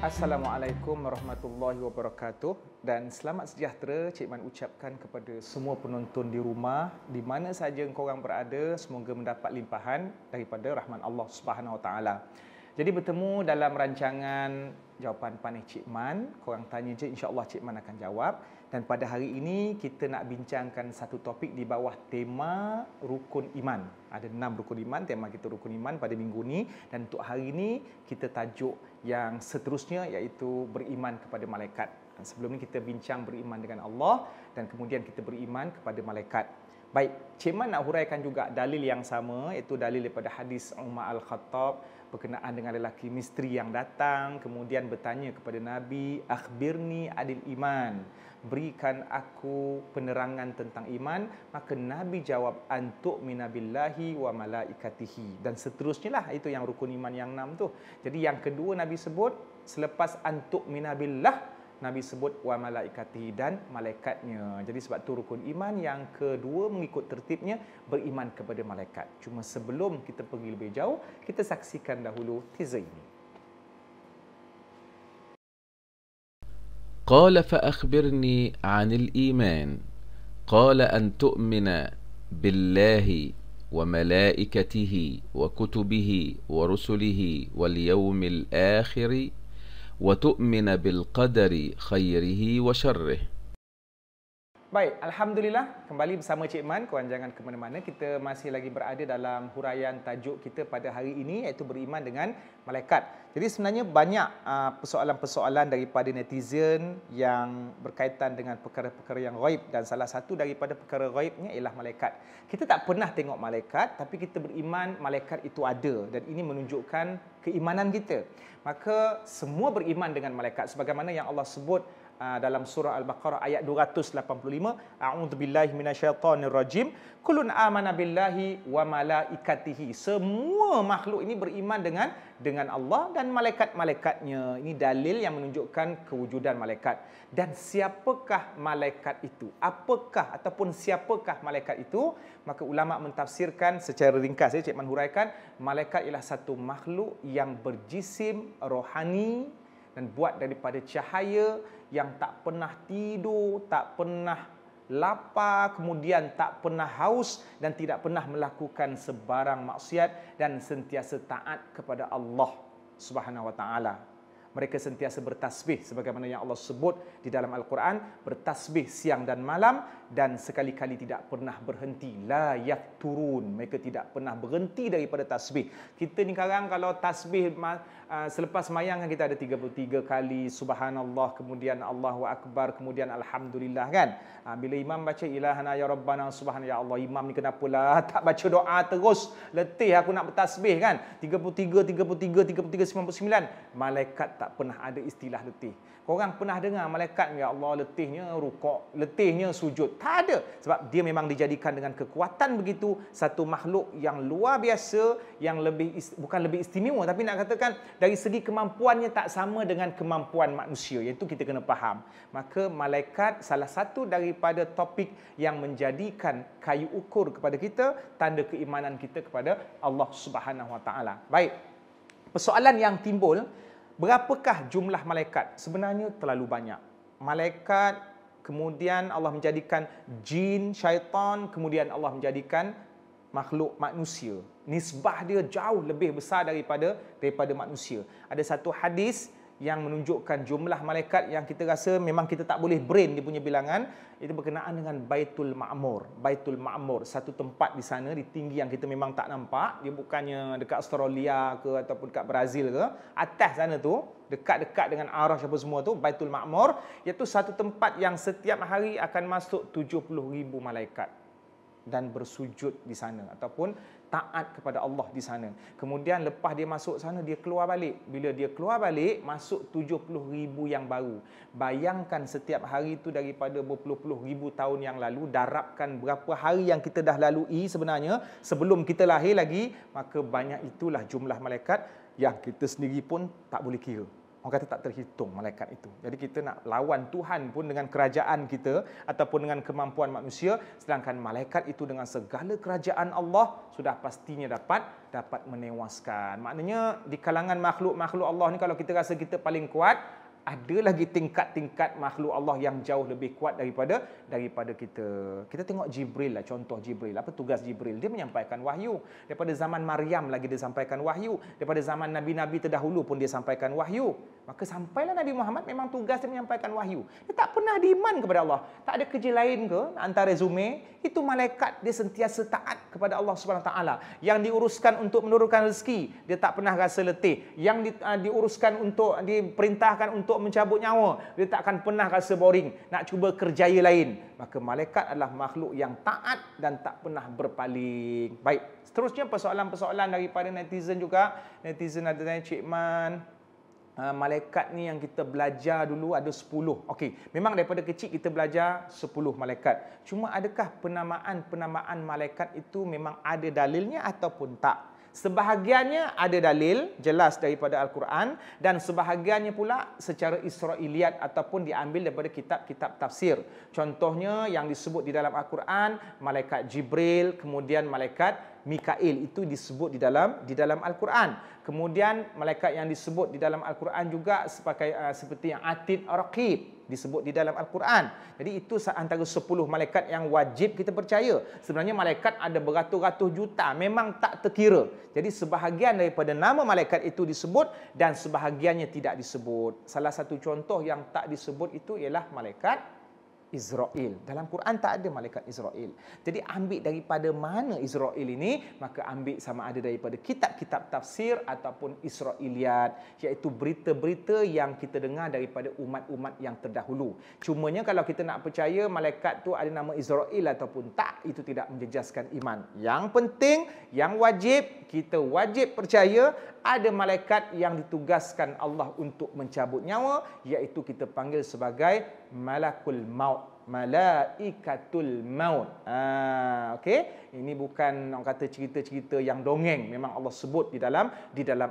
Assalamualaikum warahmatullahi wabarakatuh dan selamat sejahtera Cik Man ucapkan kepada semua penonton di rumah di mana saja korang berada, semoga mendapat limpahan daripada rahman Allah Subhanahu Wa Taala. Jadi bertemu dalam rancangan Jawapan Panih Cik Man, korang tanya je, insya-Allah Cik Man akan jawab. Dan pada hari ini kita nak bincangkan satu topik di bawah tema rukun iman. Ada 6 rukun iman, tema kita rukun iman pada minggu ni, dan untuk hari ini kita tajuk yang seterusnya iaitu beriman kepada malaikat. Dan sebelum ni kita bincang beriman dengan Allah dan kemudian kita beriman kepada malaikat. Baik, Cik Man nak huraikan juga dalil yang sama, iaitu dalil daripada hadis Umar Al-Khattab berkenaan dengan lelaki misteri yang datang kemudian bertanya kepada Nabi, akhbirni adil iman, berikan aku penerangan tentang iman. Maka Nabi jawab, antuk minabillahi wa malaikatihi, dan seterusnya lah, itu yang rukun iman yang 6 tu. Jadi yang kedua Nabi sebut, selepas antuk minabillah, Nabi sebut wa malaikatihi, dan malaikatnya. Jadi sebab tu rukun iman yang kedua mengikut tertibnya beriman kepada malaikat. Cuma sebelum kita pergi lebih jauh, kita saksikan dahulu teaser ini. قال فأخبرني عن الإيمان قال أن تؤمن بالله وملائكته وكتبه ورسله واليوم الآخر وتؤمن بالقدر خيره وشره. Baik, Alhamdulillah, kembali bersama Cik Man. Korang jangan ke mana-mana, kita masih lagi berada dalam huraian tajuk kita pada hari ini, iaitu beriman dengan malaikat. Jadi sebenarnya banyak persoalan-persoalan daripada netizen yang berkaitan dengan perkara-perkara yang ghaib, dan salah satu daripada perkara ghaibnya ialah malaikat. Kita tak pernah tengok malaikat, tapi kita beriman malaikat itu ada, dan ini menunjukkan keimanan kita. Maka semua beriman dengan malaikat sebagaimana yang Allah sebut dalam surah Al-Baqarah ayat 285, a'udzubillahi minasyaitonirrajim, kullun amana billahi wa malaikatihi. Semua makhluk ini beriman dengan Allah dan malaikat-malaikatnya. Ini dalil yang menunjukkan kewujudan malaikat. Dan siapakah malaikat itu? Apakah ataupun siapakah malaikat itu? Maka ulama mentafsirkan secara ringkas, Cik Man huraikan, malaikat ialah satu makhluk yang berjisim rohani dan buat daripada cahaya, yang tak pernah tidur, tak pernah lapar, kemudian tak pernah haus dan tidak pernah melakukan sebarang maksiat dan sentiasa taat kepada Allah Subhanahu Wa Taala. Mereka sentiasa bertasbih sebagaimana yang Allah sebut di dalam Al-Quran, bertasbih siang dan malam dan sekali-kali tidak pernah berhenti. La yafturun, mereka tidak pernah berhenti daripada tasbih. Kita ni sekarang kalau tasbih selepas sembahyang kan kita ada 33 kali subhanallah, kemudian Allahu akbar, kemudian alhamdulillah kan. Bila imam baca ilahana ya rabbana subhana, ya Allah, imam ni kenapalah tak baca doa terus, letih aku nak bertasbih kan. 33 99, malaikat tak pernah ada istilah letih. Korang pernah dengar malaikat, ya Allah, letihnya rukuk, letihnya sujud? Tak ada. Sebab dia memang dijadikan dengan kekuatan begitu, satu makhluk yang luar biasa, yang bukan lebih istimewa, tapi nak katakan dari segi kemampuannya tak sama dengan kemampuan manusia. Iaitu kita kena faham. Maka malaikat salah satu daripada topik yang menjadikan kayu ukur kepada kita, tanda keimanan kita kepada Allah Subhanahu Wa Taala. Baik. Persoalan yang timbul, berapakah jumlah malaikat? Sebenarnya terlalu banyak. Malaikat, kemudian Allah menjadikan jin, syaitan, kemudian Allah menjadikan makhluk manusia. Nisbah dia jauh lebih besar daripada manusia. Ada satu hadis yang menunjukkan jumlah malaikat yang kita rasa memang kita tak boleh brain dia punya bilangan. Itu berkenaan dengan Baitul Ma'mur. Baitul Ma'mur, satu tempat di sana di tinggi yang kita memang tak nampak. Dia bukannya dekat Australia ke ataupun dekat Brazil ke. Atas sana tu, dekat-dekat dengan Arash apa semua tu, Baitul Ma'mur, iaitu satu tempat yang setiap hari akan masuk 70,000 malaikat dan bersujud di sana ataupun taat kepada Allah di sana. Kemudian lepas dia masuk sana, dia keluar balik. Bila dia keluar balik, masuk 70,000 yang baru. Bayangkan setiap hari itu daripada berpuluh-puluh ribu tahun yang lalu, darabkan berapa hari yang kita dah lalui sebenarnya sebelum kita lahir lagi, maka banyak itulah jumlah malaikat yang kita sendiri pun tak boleh kira. Orang kata tak terhitung malaikat itu. Jadi kita nak lawan Tuhan pun dengan kerajaan kita ataupun dengan kemampuan manusia, sedangkan malaikat itu dengan segala kerajaan Allah sudah pastinya dapat menewaskan. Maknanya di kalangan makhluk-makhluk Allah ni, kalau kita rasa kita paling kuat, ada lagi tingkat-tingkat makhluk Allah yang jauh lebih kuat daripada kita. Kita tengok Jibril lah, contoh Jibril. Apa tugas Jibril? Dia menyampaikan wahyu. Daripada zaman Maryam lagi dia sampaikan wahyu. Daripada zaman Nabi-Nabi terdahulu pun dia sampaikan wahyu. Maka sampailah Nabi Muhammad, memang tugas dia menyampaikan wahyu. Dia tak pernah diiman kepada Allah. Tak ada kerja lain ke? Antara resume, itu malaikat dia sentiasa taat kepada Allah Subhanahu Wa Taala. Yang diuruskan untuk menurunkan rezeki, dia tak pernah rasa letih. Yang diuruskan untuk, diperintahkan untuk mencabut nyawa, dia tak akan pernah rasa boring nak cuba kerjaya lain. Maka malaikat adalah makhluk yang taat dan tak pernah berpaling. Baik, seterusnya persoalan-persoalan daripada netizen juga. Netizen ada tanya, Cik Man, malaikat ni yang kita belajar dulu ada 10. Okey, memang daripada kecil kita belajar 10 malaikat. Cuma adakah penamaan malaikat itu memang ada dalilnya ataupun tak? Sebahagiannya ada dalil jelas daripada Al-Quran dan sebahagiannya pula secara Israiliyat ataupun diambil daripada kitab-kitab tafsir. Contohnya yang disebut di dalam Al-Quran, malaikat Jibril, kemudian malaikat Mikail, itu disebut di dalam Al-Quran. Kemudian malaikat yang disebut di dalam Al-Quran juga seperti yang Atid, Raqib disebut di dalam Al-Quran. Jadi itu antara 10 malaikat yang wajib kita percaya. Sebenarnya malaikat ada beratus-ratus juta, memang tak terkira. Jadi sebahagian daripada nama malaikat itu disebut dan sebahagiannya tidak disebut. Salah satu contoh yang tak disebut itu ialah malaikat Israel. Dalam Quran tak ada malaikat Israel. Jadi ambil daripada mana Israel ini? Maka ambil sama ada daripada kitab-kitab tafsir ataupun Israiliyat, iaitu berita-berita yang kita dengar daripada umat-umat yang terdahulu. Cumanya kalau kita nak percaya malaikat tu ada nama Israel ataupun tak, itu tidak menjejaskan iman. Yang penting, yang wajib, kita wajib percaya ada malaikat yang ditugaskan Allah untuk mencabut nyawa, iaitu kita panggil sebagai Malakul Maut. Malaikatul Maut. Okey, ini bukan orang kata cerita-cerita yang dongeng, memang Allah sebut di dalam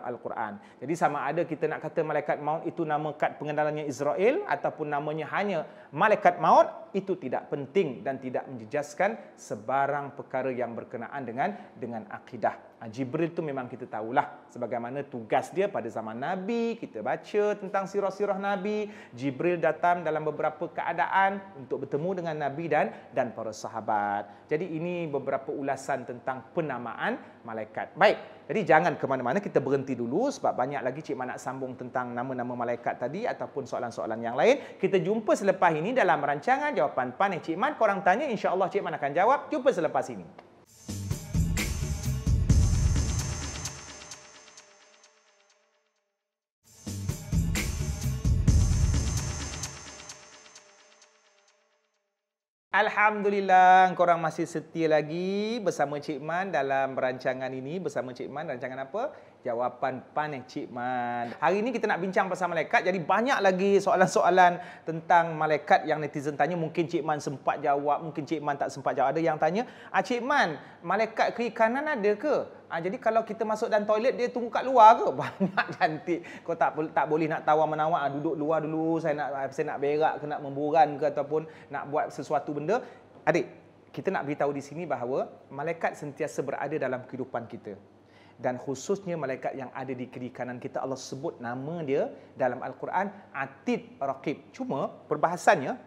Al-Quran. Jadi sama ada kita nak kata malaikat maut itu nama kad pengenalannya Israel ataupun namanya hanya malaikat maut, itu tidak penting dan tidak menjejaskan sebarang perkara yang berkenaan dengan akidah. Jibril tu memang kita tahulah sebagaimana tugas dia pada zaman Nabi. Kita baca tentang sirah-sirah Nabi, Jibril datang dalam beberapa keadaan untuk bertemu dengan Nabi dan para sahabat. Jadi ini beberapa ulasan tentang penamaan malaikat. Baik, jadi jangan ke mana-mana, kita berhenti dulu sebab banyak lagi Cik Man nak sambung tentang nama-nama malaikat tadi ataupun soalan-soalan yang lain. Kita jumpa selepas ini dalam rancangan Jawapan Panih Cik Man. Korang tanya, insya-Allah Cik Man akan jawab. Jumpa selepas ini. Alhamdulillah, korang masih setia lagi bersama Cik Man dalam rancangan ini. Bersama Cik Man, rancangan apa? Jawapan Panih Cik Man. Hari ini kita nak bincang pasal malaikat. Jadi banyak lagi soalan-soalan tentang malaikat yang netizen tanya. Mungkin Cik Man sempat jawab, mungkin Cik Man tak sempat jawab. Ada yang tanya, Cik Man, malaikat kiri kanan ada ke? Jadi kalau kita masuk dalam toilet, dia tunggu kat luar ke? Banyak cantik. Kau tak boleh nak tawar-menawar, duduk luar dulu, saya nak berak ke, nak memburan ke, ataupun nak buat sesuatu benda. Adik, kita nak beritahu di sini bahawa malaikat sentiasa berada dalam kehidupan kita. Dan khususnya malaikat yang ada di kiri kanan kita, Allah sebut nama dia dalam Al-Quran, Atid, Raqib. Cuma perbahasannya,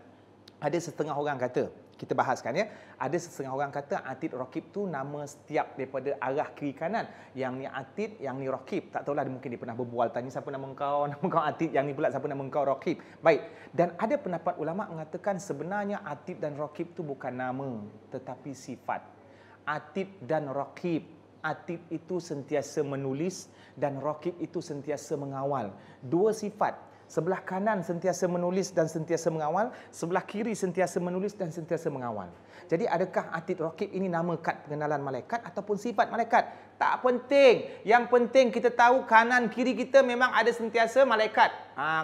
ada setengah orang kata, kita bahaskan ya, ada setengah orang kata Atid, Raqib tu nama setiap daripada arah kiri kanan. Yang ni Atid, yang ni Raqib. Tak tahulah, mungkin dia pernah berbual, tanya siapa nama kau Atid, yang ni pula siapa nama kau Raqib. Baik, dan ada pendapat ulama mengatakan sebenarnya Atid dan Raqib tu bukan nama, tetapi sifat. Atid dan Raqib. Atid itu sentiasa menulis dan Raqib itu sentiasa mengawal. Dua sifat. Sebelah kanan sentiasa menulis dan sentiasa mengawal, sebelah kiri sentiasa menulis dan sentiasa mengawal. Jadi adakah Atid, Raqib ini nama kad pengenalan malaikat ataupun sifat malaikat? Tak penting. Yang penting kita tahu kanan kiri kita memang ada sentiasa malaikat.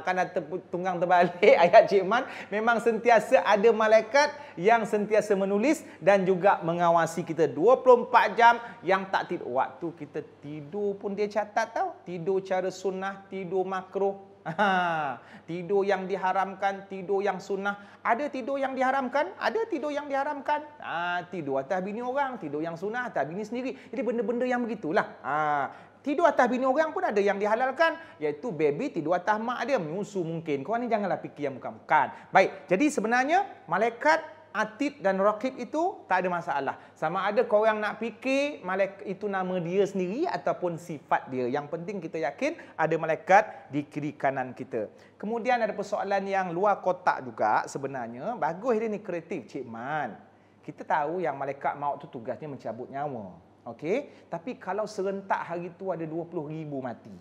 Kan ada tunggang terbalik ayat Cik Man. Memang sentiasa ada malaikat yang sentiasa menulis dan juga mengawasi kita 24 jam. Yang tak tidur, waktu kita tidur pun dia catat tau. Tidur cara sunnah, tidur makruh, Tidur yang diharamkan, tidur yang sunnah. Ada tidur yang diharamkan, ada tidur yang diharamkan. Tidur atas bini orang, tidur yang sunnah atas bini sendiri. Jadi benda-benda yang begitulah. Tidur atas bini orang pun ada yang dihalalkan, iaitu baby tidur atas mak dia, menyusu mungkin. Kau ni janganlah fikir yang bukan-bukan. Baik, jadi sebenarnya malaikat Atid dan Raqib itu tak ada masalah. Sama ada korang nak fikir malaikat itu nama dia sendiri ataupun sifat dia. Yang penting kita yakin ada malaikat di kiri kanan kita. Kemudian ada persoalan yang luar kotak juga sebenarnya. Bagus dia ni, kreatif Cik Man. Kita tahu yang malaikat maut tu tugasnya mencabut nyawa. Okey, tapi kalau serentak hari tu ada 20,000 mati.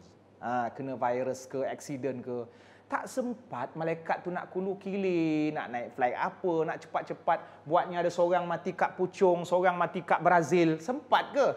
Kena virus ke, aksiden ke, tak sempat malaikat tu nak kulu kilir, nak naik flight apa, nak cepat-cepat buatnya ada seorang mati kat Puchong, seorang mati kat Brazil. Sempat ke?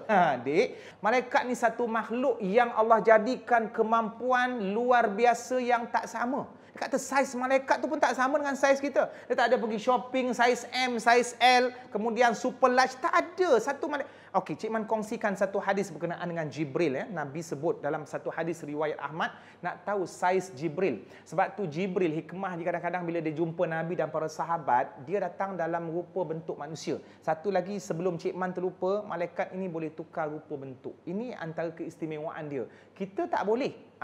Dek, malaikat ni satu makhluk yang Allah jadikan kemampuan luar biasa yang tak sama. Dia kata saiz malaikat tu pun tak sama dengan saiz kita. Dia tak ada pergi shopping saiz M, saiz L, kemudian super large. Tak ada. Satu malaikat. Okey, Cik Man kongsikan satu hadis berkenaan dengan Jibril. Nabi sebut dalam satu hadis riwayat Ahmad, nak tahu saiz Jibril. Sebab tu Jibril, hikmah dia kadang-kadang bila dia jumpa Nabi dan para sahabat, dia datang dalam rupa bentuk manusia. Satu lagi sebelum Cik Man terlupa, malaikat ini boleh tukar rupa bentuk. Ini antara keistimewaan dia. Kita tak boleh.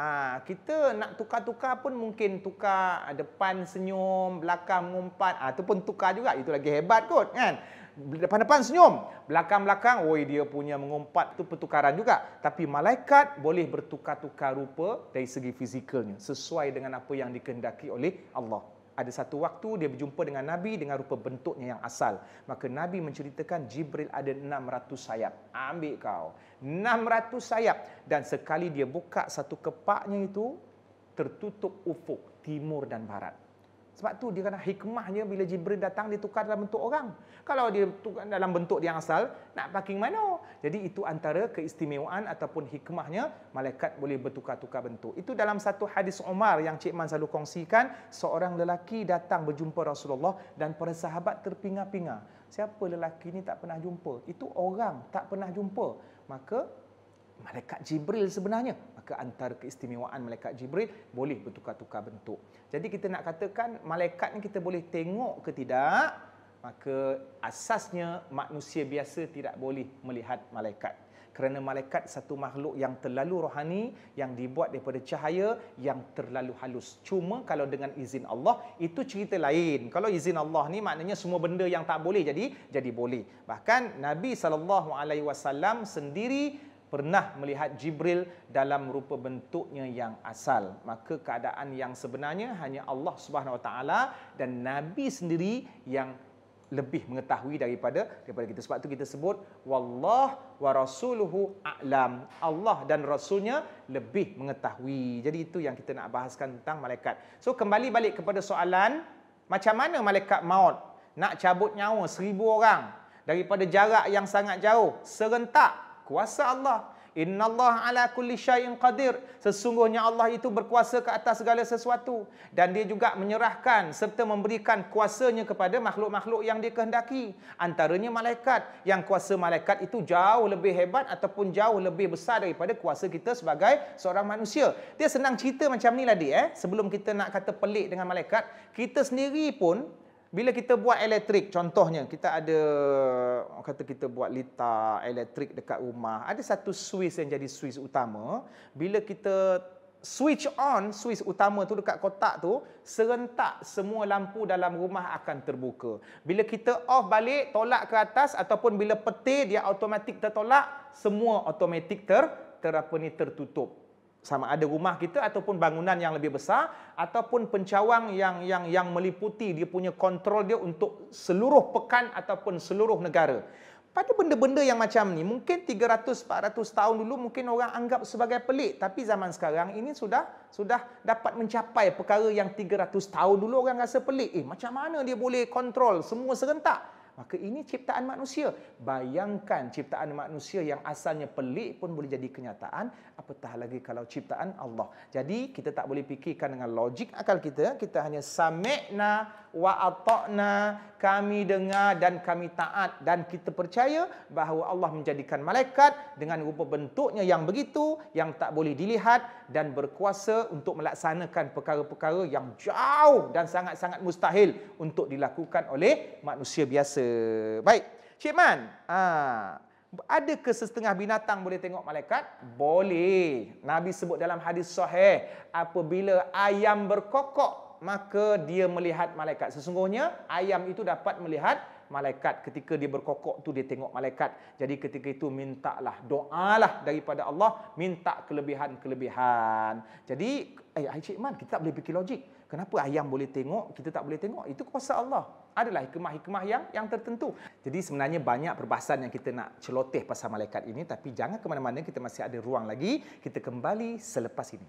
Kita nak tukar-tukar pun mungkin tukar depan senyum, belakang mengumpat, itu pun tukar juga. Itu lagi hebat kot kan. Depan-depan senyum, belakang-belakang, dia punya mengumpat, tu pertukaran juga. Tapi malaikat boleh bertukar-tukar rupa dari segi fizikalnya, sesuai dengan apa yang dikehendaki oleh Allah. Ada satu waktu dia berjumpa dengan Nabi dengan rupa bentuknya yang asal. Maka Nabi menceritakan Jibril ada 600 sayap. Ambil kau. 600 sayap. Dan sekali dia buka satu kepaknya itu, tertutup ufuk timur dan barat. Sebab tu dia kata hikmahnya bila Jibril datang dia tukar dalam bentuk orang. Kalau dia tukar dalam bentuk yang asal, nak parking mana? Jadi itu antara keistimewaan ataupun hikmahnya malaikat boleh bertukar-tukar bentuk. Itu dalam satu hadis Umar yang Cik Man selalu kongsikan, seorang lelaki datang berjumpa Rasulullah dan para sahabat terpinga-pinga. Siapa lelaki ni tak pernah jumpa? Itu orang tak pernah jumpa. Maka malaikat Jibril sebenarnya. Maka antara keistimewaan malaikat Jibril boleh bertukar-tukar bentuk. Jadi kita nak katakan malaikat ni kita boleh tengok ke tidak, maka asasnya manusia biasa tidak boleh melihat malaikat. Kerana malaikat satu makhluk yang terlalu rohani, yang dibuat daripada cahaya yang terlalu halus. Cuma kalau dengan izin Allah, itu cerita lain. Kalau izin Allah ni maknanya semua benda yang tak boleh jadi boleh. Bahkan Nabi SAW sendiri pernah melihat Jibril dalam rupa bentuknya yang asal. Maka keadaan yang sebenarnya hanya Allah Subhanahu Wa Taala dan Nabi sendiri yang lebih mengetahui daripada kita. Sebab tu kita sebut wallah wa rasuluhu a'lam. Allah dan rasulnya lebih mengetahui. Jadi itu yang kita nak bahaskan tentang malaikat. So kembali balik kepada soalan, macam mana malaikat maut nak cabut nyawa 1000 orang daripada jarak yang sangat jauh serentak? Kuasa Allah. Innallaha ala kulli syai'in qadir. Sesungguhnya Allah itu berkuasa ke atas segala sesuatu. Dan dia juga menyerahkan serta memberikan kuasanya kepada makhluk-makhluk yang dia kehendaki. Antaranya malaikat. Yang kuasa malaikat itu jauh lebih hebat ataupun jauh lebih besar daripada kuasa kita sebagai seorang manusia. Dia senang cerita macam ni lah dia. Sebelum kita nak kata pelik dengan malaikat, kita sendiri pun bila kita buat elektrik, contohnya kita ada, kata kita buat litar elektrik dekat rumah, ada satu switch yang jadi switch utama. Bila kita switch on, switch utama tu dekat kotak tu, serentak semua lampu dalam rumah akan terbuka. Bila kita off balik, tolak ke atas ataupun bila petir dia automatik tertolak, semua automatik tertutup. Sama ada rumah kita ataupun bangunan yang lebih besar ataupun pencawang yang meliputi dia punya kontrol dia untuk seluruh pekan ataupun seluruh negara. Pada benda-benda yang macam ni mungkin 300-400 tahun dulu mungkin orang anggap sebagai pelik, tapi zaman sekarang ini sudah dapat mencapai perkara yang 300 tahun dulu orang rasa pelik. Macam mana dia boleh kontrol semua serentak? Maka ini ciptaan manusia. Bayangkan ciptaan manusia yang asalnya pelik pun boleh jadi kenyataan, apatah lagi kalau ciptaan Allah. Jadi kita tak boleh fikirkan dengan logik akal kita, kita hanya sami'na wa ata'na, kami dengar dan kami taat, dan kita percaya bahawa Allah menjadikan malaikat dengan rupa bentuknya yang begitu, yang tak boleh dilihat, dan berkuasa untuk melaksanakan perkara-perkara yang jauh dan sangat-sangat mustahil untuk dilakukan oleh manusia biasa. Baik, Cik Man, ada ke setengah binatang boleh tengok malaikat? Boleh. Nabi sebut dalam hadis sahih, apabila ayam berkokok, maka dia melihat malaikat. Sesungguhnya ayam itu dapat melihat malaikat. Ketika dia berkokok tu dia tengok malaikat. Jadi ketika itu mintalah, doalah daripada Allah, minta kelebihan-kelebihan. Jadi Cik Man, kita tak boleh fikir logik. Kenapa ayam boleh tengok, kita tak boleh tengok? Itu kuasa Allah. Adalah hikmah-hikmah yang tertentu. Jadi sebenarnya banyak perbahasan yang kita nak celoteh pasal malaikat ini, tapi jangan ke mana-mana, kita masih ada ruang lagi. Kita kembali selepas ini.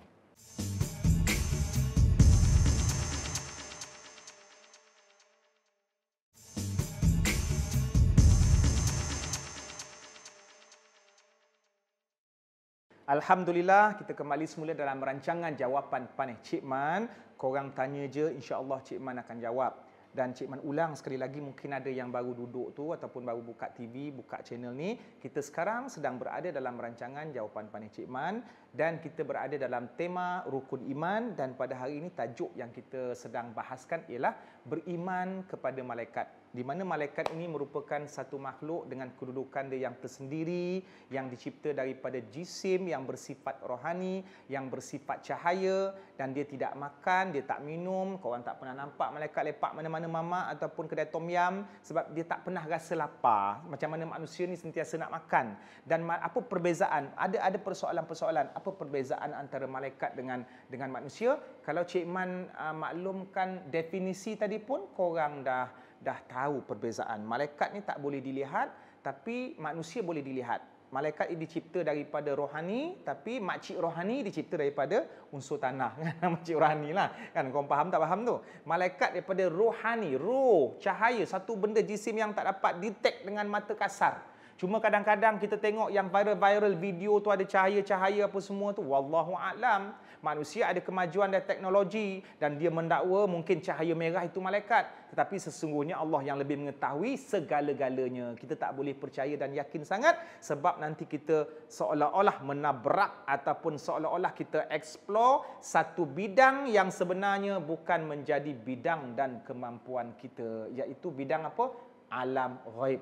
Alhamdulillah, kita kembali semula dalam rancangan Jawapan Panih Cik Man. Korang tanya je, insya-Allah Cik Man akan jawab. Dan Cik Man ulang sekali lagi, mungkin ada yang baru duduk tu ataupun baru buka TV, buka channel ni. Kita sekarang sedang berada dalam rancangan Jawapan Panih Cik Man, dan kita berada dalam tema Rukun Iman, dan pada hari ini tajuk yang kita sedang bahaskan ialah beriman kepada malaikat. Di mana malaikat ini merupakan satu makhluk dengan kedudukan dia yang tersendiri, yang dicipta daripada jisim yang bersifat rohani, yang bersifat cahaya, dan dia tidak makan, dia tak minum. Korang tak pernah nampak malaikat lepak mana-mana mamak ataupun kedai tom yam, sebab dia tak pernah rasa lapar. Macam mana manusia ni sentiasa nak makan. Dan apa perbezaan? Ada persoalan-persoalan. Apa perbezaan antara malaikat dengan manusia? Kalau Cik Man maklumkan definisi tadi pun, korang dah tahu perbezaan. Malaikat ni tak boleh dilihat, tapi manusia boleh dilihat. Malaikat ini dicipta daripada rohani, tapi makcik rohani dicipta daripada unsur tanah. Makcik rohani lah. Kan, korang faham tak faham tu? Malaikat daripada rohani, roh, cahaya, satu benda jisim yang tak dapat detect dengan mata kasar. Cuma kadang-kadang kita tengok yang viral video tu ada cahaya-cahaya apa semua tu. Wallahu a'lam. Manusia ada kemajuan dan teknologi, dan dia mendakwa mungkin cahaya merah itu malaikat. Tetapi sesungguhnya Allah yang lebih mengetahui segala-galanya. Kita tak boleh percaya dan yakin sangat, sebab nanti kita seolah-olah menabrak ataupun seolah-olah kita explore satu bidang yang sebenarnya bukan menjadi bidang dan kemampuan kita, iaitu bidang apa? Alam ghaib.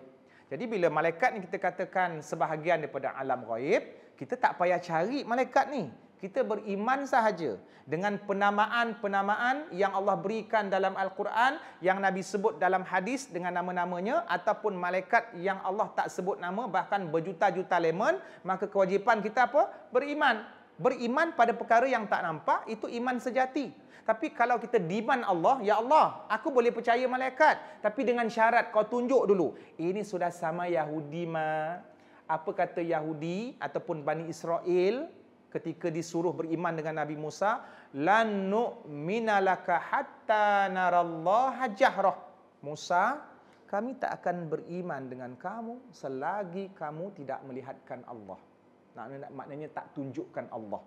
Jadi bila malaikat ni kita katakan sebahagian daripada alam ghaib, kita tak payah cari malaikat ni. Kita beriman sahaja dengan penamaan-penamaan yang Allah berikan dalam Al-Quran, yang Nabi sebut dalam hadis dengan nama-namanya, ataupun malaikat yang Allah tak sebut nama, bahkan berjuta-juta lemon. Maka kewajipan kita apa? Beriman. Beriman pada perkara yang tak nampak, itu iman sejati. Tapi kalau kita demand Allah, ya Allah, aku boleh percaya malaikat, tapi dengan syarat kau tunjuk dulu. Ini sudah sama Yahudi mah. Apa kata Yahudi ataupun Bani Israel ketika disuruh beriman dengan Nabi Musa? Lan nu'mina laka hatta narallaha jahrah. Musa, kami tak akan beriman dengan kamu selagi kamu tidak melihatkan Allah. Maknanya tak tunjukkan Allah.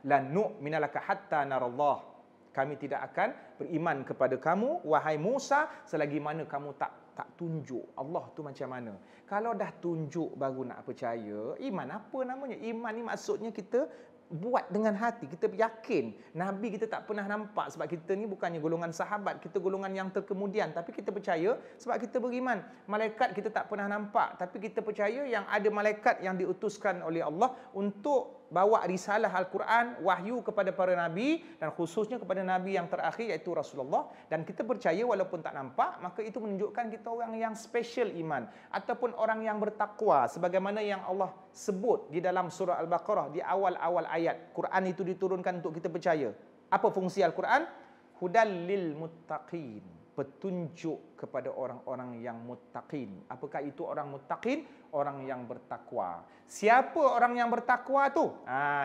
Lan nu'mina laka hatta narallah. Kami tidak akan beriman kepada kamu, wahai Musa, selagi mana kamu tak tunjuk Allah tu macam mana. Kalau dah tunjuk baru nak percaya. Iman apa namanya? Iman ni maksudnya kita buat dengan hati, kita yakin. Nabi kita tak pernah nampak, sebab kita ni bukannya golongan sahabat, kita golongan yang terkemudian, tapi kita percaya sebab kita beriman. Malaikat kita tak pernah nampak, tapi kita percaya yang ada malaikat yang diutuskan oleh Allah untuk bawa risalah Al-Quran, wahyu kepada para Nabi, dan khususnya kepada Nabi yang terakhir iaitu Rasulullah. Dan kita percaya walaupun tak nampak, maka itu menunjukkan kita orang yang special iman, ataupun orang yang bertakwa, sebagaimana yang Allah sebut di dalam surah Al-Baqarah di awal-awal ayat. Quran itu diturunkan untuk kita percaya. Apa fungsi Al-Quran? Hudal lil muttaqin, petunjuk kepada orang-orang yang muttaqin. Apakah itu orang muttaqin? Orang yang bertakwa. Siapa orang yang bertakwa tu?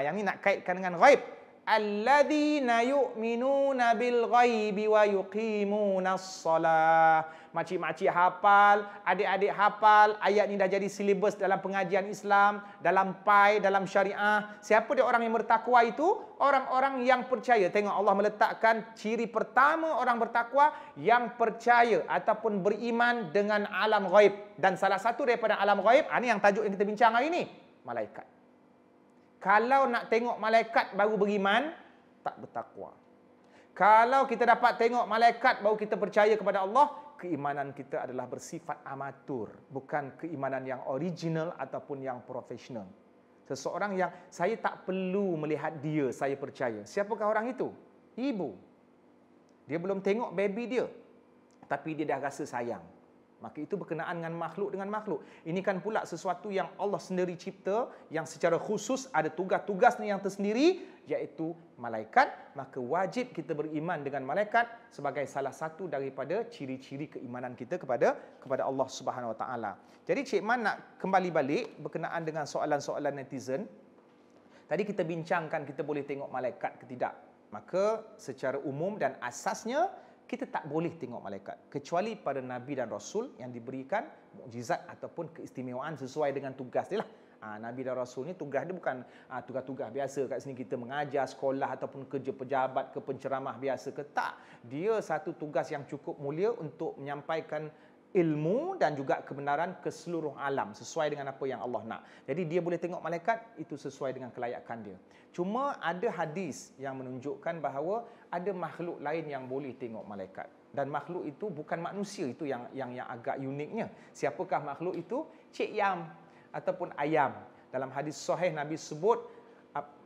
Yang ni nak kaitkan dengan ghaib. alladzina yu'minuna bil ghaibi wa yuqimunas shalah. Makcik-makcik hafal, adik-adik hafal, ayat ni dah jadi silibus dalam pengajian Islam, dalam PAI, dalam syariah. Siapa dia orang yang bertakwa itu? Orang-orang yang percaya. Tengok Allah meletakkan ciri pertama orang bertakwa yang percaya ataupun beriman dengan alam ghaib. Dan salah satu daripada alam ghaib, ini yang tajuk yang kita bincang hari ini, malaikat. Kalau nak tengok malaikat baru beriman, tak bertakwa. Kalau kita dapat tengok malaikat baru kita percaya kepada Allah, keimanan kita adalah bersifat amatur, bukan keimanan yang original ataupun yang profesional. Seseorang yang saya tak perlu melihat dia, saya percaya. Siapakah orang itu? Ibu. Dia belum tengok baby dia, tapi dia dah rasa sayang. Maka itu berkenaan dengan makhluk. Ini kan pula sesuatu yang Allah sendiri cipta, yang secara khusus ada tugas-tugasnya yang tersendiri, iaitu malaikat. Maka wajib kita beriman dengan malaikat sebagai salah satu daripada ciri-ciri keimanan kita kepada Allah Subhanahu Wa Taala. Jadi Cik Man nak kembali balik berkenaan dengan soalan-soalan netizen. Tadi kita bincangkan kita boleh tengok malaikat ke tidak. Maka secara umum dan asasnya kita tak boleh tengok malaikat kecuali pada Nabi dan Rasul yang diberikan mukjizat ataupun keistimewaan sesuai dengan tugas dia lah. Nabi dan Rasul ni tugas dia bukan tugas-tugas biasa kat sini kita mengajar sekolah ataupun kerja pejabat ke penceramah biasa ke, tak. Dia satu tugas yang cukup mulia untuk menyampaikan ilmu dan juga kebenaran ke seluruh alam sesuai dengan apa yang Allah nak. Jadi dia boleh tengok malaikat, itu sesuai dengan kelayakan dia. Cuma ada hadis yang menunjukkan bahawa ada makhluk lain yang boleh tengok malaikat. Dan makhluk itu bukan manusia, itu yang agak uniknya. Siapakah makhluk itu? Cik Yam ataupun ayam. Dalam hadis sahih Nabi sebut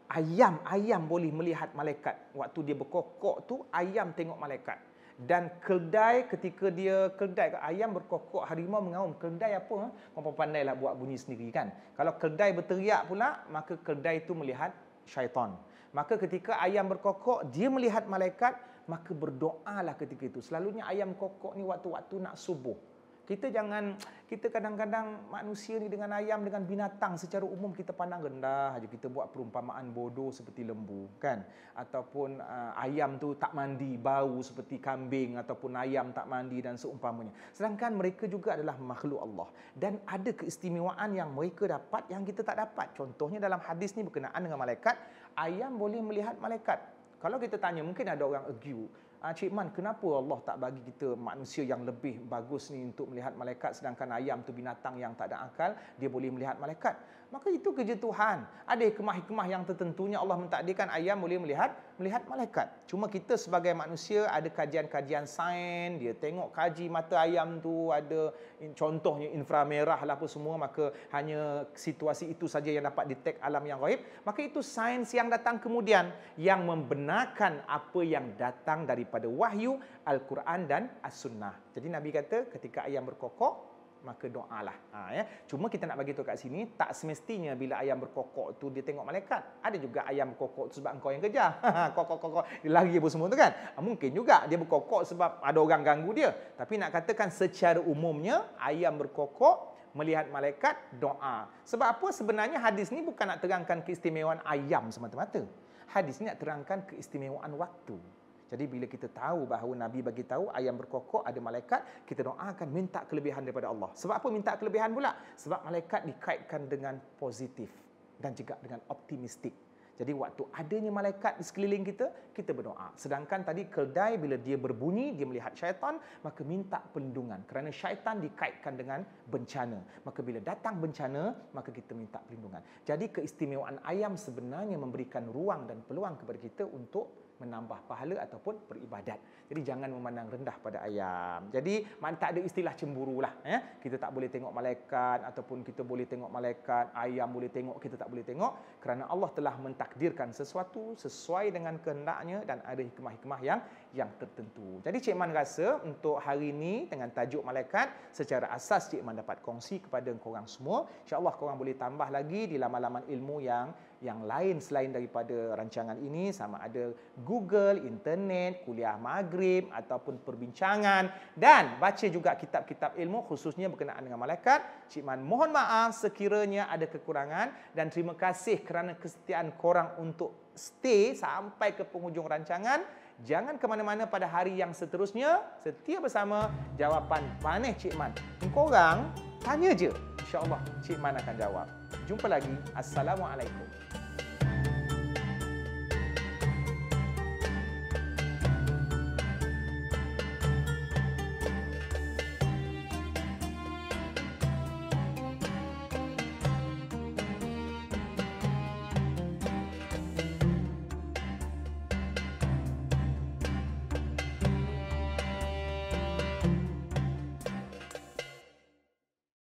ayam boleh melihat malaikat. Waktu dia berkokok tu ayam tengok malaikat. Dan keldai ketika dia ayam berkokok, harimau mengaum. Keldai apa? Kau pandailah buat bunyi sendiri kan. Kalau keldai berteriak pula, maka keldai itu melihat syaitan. Maka ketika ayam berkokok, dia melihat malaikat, maka berdoalah ketika itu. Selalunya ayam kokok ni waktu-waktu nak subuh. Kita kadang-kadang manusia ni dengan ayam, dengan binatang secara umum kita pandang rendah aja. Kita buat perumpamaan bodoh seperti lembu kan, ataupun ayam tu tak mandi, bau seperti kambing, ataupun ayam tak mandi dan seumpamanya. Sedangkan mereka juga adalah makhluk Allah dan ada keistimewaan yang mereka dapat yang kita tak dapat. Contohnya dalam hadis ni berkenaan dengan malaikat, ayam boleh melihat malaikat. Kalau kita tanya, mungkin ada orang argue, Cik Man, kenapa Allah tak bagi kita manusia yang lebih bagus ni untuk melihat malaikat, sedangkan ayam tu binatang yang tak ada akal, dia boleh melihat malaikat? Maka itu kerja Tuhan. Ada hikmah-hikmah yang tertentunya Allah mentakdirkan ayam boleh melihat malaikat. Cuma kita sebagai manusia ada kajian-kajian sains, dia tengok kaji mata ayam tu, ada contohnya inframerah lah apa semua, maka hanya situasi itu saja yang dapat detect alam yang gaib. Maka itu sains yang datang kemudian yang membenarkan apa yang datang daripada wahyu Al-Quran dan As-Sunnah. Jadi Nabi kata ketika ayam berkokok, maka doalah. Cuma kita nak bagi tahu kat sini, tak semestinya bila ayam berkokok tu dia tengok malaikat. Ada juga ayam berkokok tu sebab engkau yang kejar. Kokok dia lari apa semua tu kan. Mungkin juga dia berkokok sebab ada orang ganggu dia. Tapi nak katakan secara umumnya ayam berkokok melihat malaikat, doa. Sebab apa? Sebenarnya hadis ni bukan nak terangkan keistimewaan ayam semata-mata. Hadis ni nak terangkan keistimewaan waktu. Jadi bila kita tahu bahawa Nabi bagi tahu ayam berkokok ada malaikat, kita doakan minta kelebihan daripada Allah. Sebab apa minta kelebihan pula? Sebab malaikat dikaitkan dengan positif dan juga dengan optimistik. Jadi waktu adanya malaikat di sekeliling kita, kita berdoa. Sedangkan tadi keldai bila dia berbunyi, dia melihat syaitan, maka minta perlindungan. Kerana syaitan dikaitkan dengan bencana. Maka bila datang bencana, maka kita minta perlindungan. Jadi keistimewaan ayam sebenarnya memberikan ruang dan peluang kepada kita untuk menambah pahala ataupun beribadat. Jadi jangan memandang rendah pada ayam. Jadi tak ada istilah cemburu lah. Kita tak boleh tengok malaikat ataupun kita boleh tengok malaikat, ayam boleh tengok, kita tak boleh tengok. Kerana Allah telah mentakdirkan sesuatu sesuai dengan kehendaknya dan ada hikmah-hikmah yang tertentu. Jadi Cik Man rasa untuk hari ini dengan tajuk malaikat, secara asas Cik Man dapat kongsi kepada korang semua. InsyaAllah korang boleh tambah lagi di laman-laman ilmu yang yang lain selain daripada rancangan ini, sama ada Google, internet, kuliah maghrib ataupun perbincangan, dan baca juga kitab-kitab ilmu khususnya berkenaan dengan malaikat. Cik Man mohon maaf sekiranya ada kekurangan, dan terima kasih kerana kesetiaan korang untuk stay sampai ke penghujung rancangan. Jangan ke mana-mana pada hari yang seterusnya. Setia bersama Jawapan Panih Cik Man. Korang tanya je, insya-Allah Cik Man akan jawab. Jumpa lagi. Assalamualaikum.